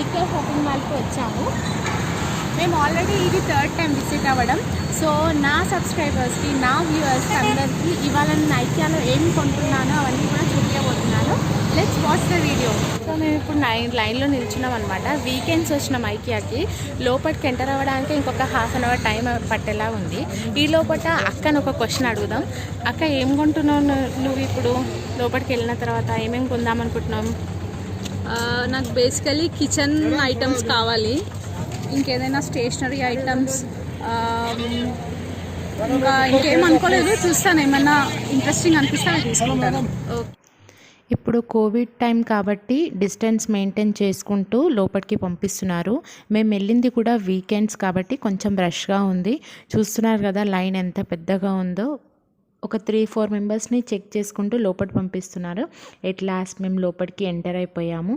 IKEA shopping మాల్కి వచ్చాము. మేము ఆల్రెడీ ఇది 3rd టైం విజిట్ అవ్వడం. సో నా సబ్స్క్రైబర్స్కి, నా వ్యూవర్స్కి అందరికీ ఇవాళ నేను ఐకియాలో ఏం కొంటున్నానో అవన్నీ కూడా చూపించబోతున్నాను. Let's watch the video. So మేము ఇప్పుడు లైన్లో నిల్చున్నాం అనమాట. వీకెండ్స్ వచ్చినాం ఐకియాకి. లోపలికి ఎంటర్ అవ్వడానికి ఇంకొక హాఫ్ అన్ అవర్ టైం పట్టేలా ఉంది. ఈ లోపల అక్కను ఒక క్వశ్చన్ అడుగుదాం. అక్క, ఏం కొంటున్నావు నువ్వు ఇప్పుడు? లోపలికి వెళ్ళిన తర్వాత ఏమేమి కొందాం అనుకుంటున్నాం? నాకు బేసికలీ కిచెన్ ఐటమ్స్ కావాలి, ఇంకేదైనా స్టేషనరీ ఐటమ్స్, ఇంకా ఇంకేం అనుకోలేదు. చూస్తాను, ఏమన్నా ఇంట్రెస్టింగ్ అనిపిస్తే అవి తీసుకుంటాను. ఇప్పుడు కోవిడ్ టైం కాబట్టి డిస్టెన్స్ మెయింటైన్ చేసుకుంటూ లోపలికి పంపిస్తున్నారు. మేము వెళ్ళింది కూడా వీకెండ్స్ కాబట్టి కొంచెం రష్గా ఉంది. చూస్తున్నారు కదా లైన్ ఎంత పెద్దగా ఉందో. ఒక 3-4 మెంబర్స్ని చెక్ చేసుకుంటూ లోపలికి పంపిస్తున్నారు. ఎట్ లాస్ట్ మేము లోపలికి ఎంటర్ అయిపోయాము.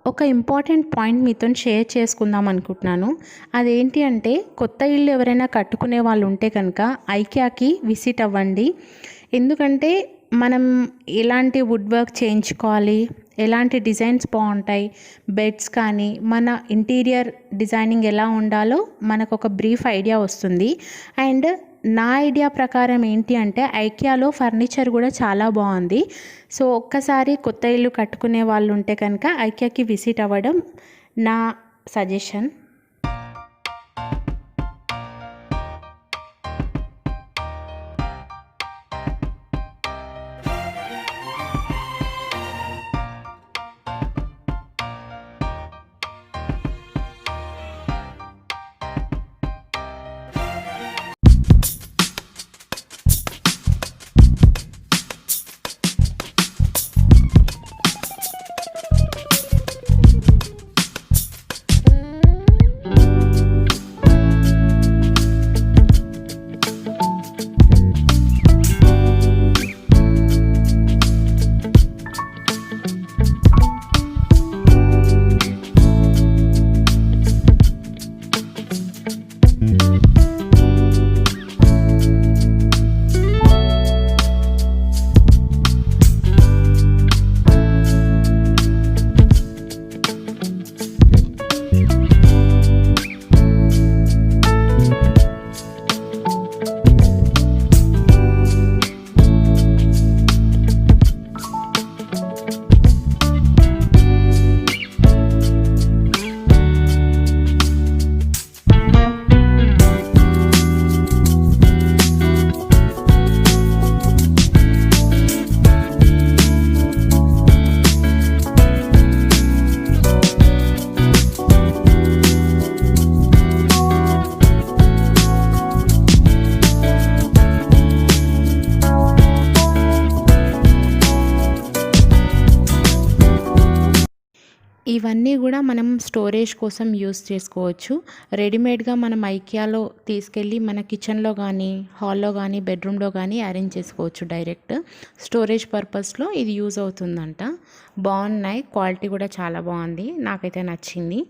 ఒక ఇంపార్టెంట్ పాయింట్ మీతో షేర్ చేసుకుందాం అనుకుంటున్నాను. అదేంటి అంటే, కొత్త ఇల్లు ఎవరైనా కట్టుకునే వాళ్ళు ఉంటే కనుక ఐకియాకి విజిట్ అవ్వండి. ఎందుకంటే మనం ఎలాంటి వుడ్ వర్క్ చేయించుకోవాలి, ఎలాంటి డిజైన్స్ బాగుంటాయి, బెడ్స్ కానీ మన ఇంటీరియర్ డిజైనింగ్ ఎలా ఉండాలో మనకు ఒక బ్రీఫ్ ఐడియా వస్తుంది. అండ్ నా ఐడియా ప్రకారం ఏంటి అంటే, ఐకియాలో ఫర్నిచర్ కూడా చాలా బాగుంది. సో ఒక్కసారి కొత్త ఇల్లు కట్టుకునే వాళ్ళు ఉంటే కనుక ఐకియాకి విజిట్ అవ్వడం నా సజెషన్. ఇవన్నీ కూడా మనం స్టోరేజ్ కోసం యూస్ చేసుకోవచ్చు. రెడీమేడ్గా మనం ఐకియాలో తీసుకెళ్ళి మన కిచెన్లో కానీ, హాల్లో కానీ, బెడ్రూమ్లో కానీ అరేంజ్ చేసుకోవచ్చు. డైరెక్ట్ స్టోరేజ్ పర్పస్లో ఇది యూజ్ అవుతుందంట. బాగున్నాయి, క్వాలిటీ కూడా చాలా బాగుంది, నాకైతే నచ్చింది.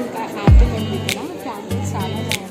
ఇంకా యాపిల్ ఉంది ఇక్కడ, క్యాండిల్స్ చాలా బాగున్నాయి.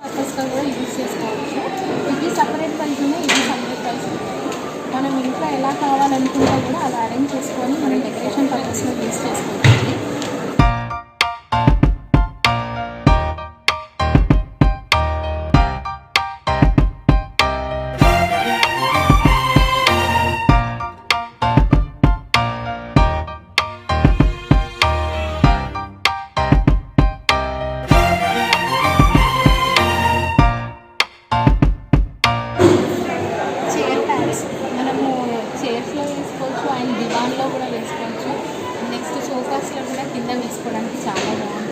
పర్పస్గా కూడా యూజ్ చేసుకోవచ్చు. ఇవి సపరేట్ ప్రైస్ ఉన్నాయి, ఇవి సపరేట్ ప్రైస్ ఉంటాయి. మనం ఇంట్లో ఎలా కావాలనుకుంటే కూడా అలా అరేంజ్ చేసుకొని మనం డెకరేషన్ పర్పస్లో యూజ్ చేసుకోవచ్చు. చైర్ ప్యాడ్స్ మనము చైర్స్లో వేసుకోవచ్చు అండ్ దివాన్లో కూడా వేసుకోవచ్చు. నెక్స్ట్ సోఫాస్లో కూడా కింద వేసుకోవడానికి చాలా బాగుంటుంది.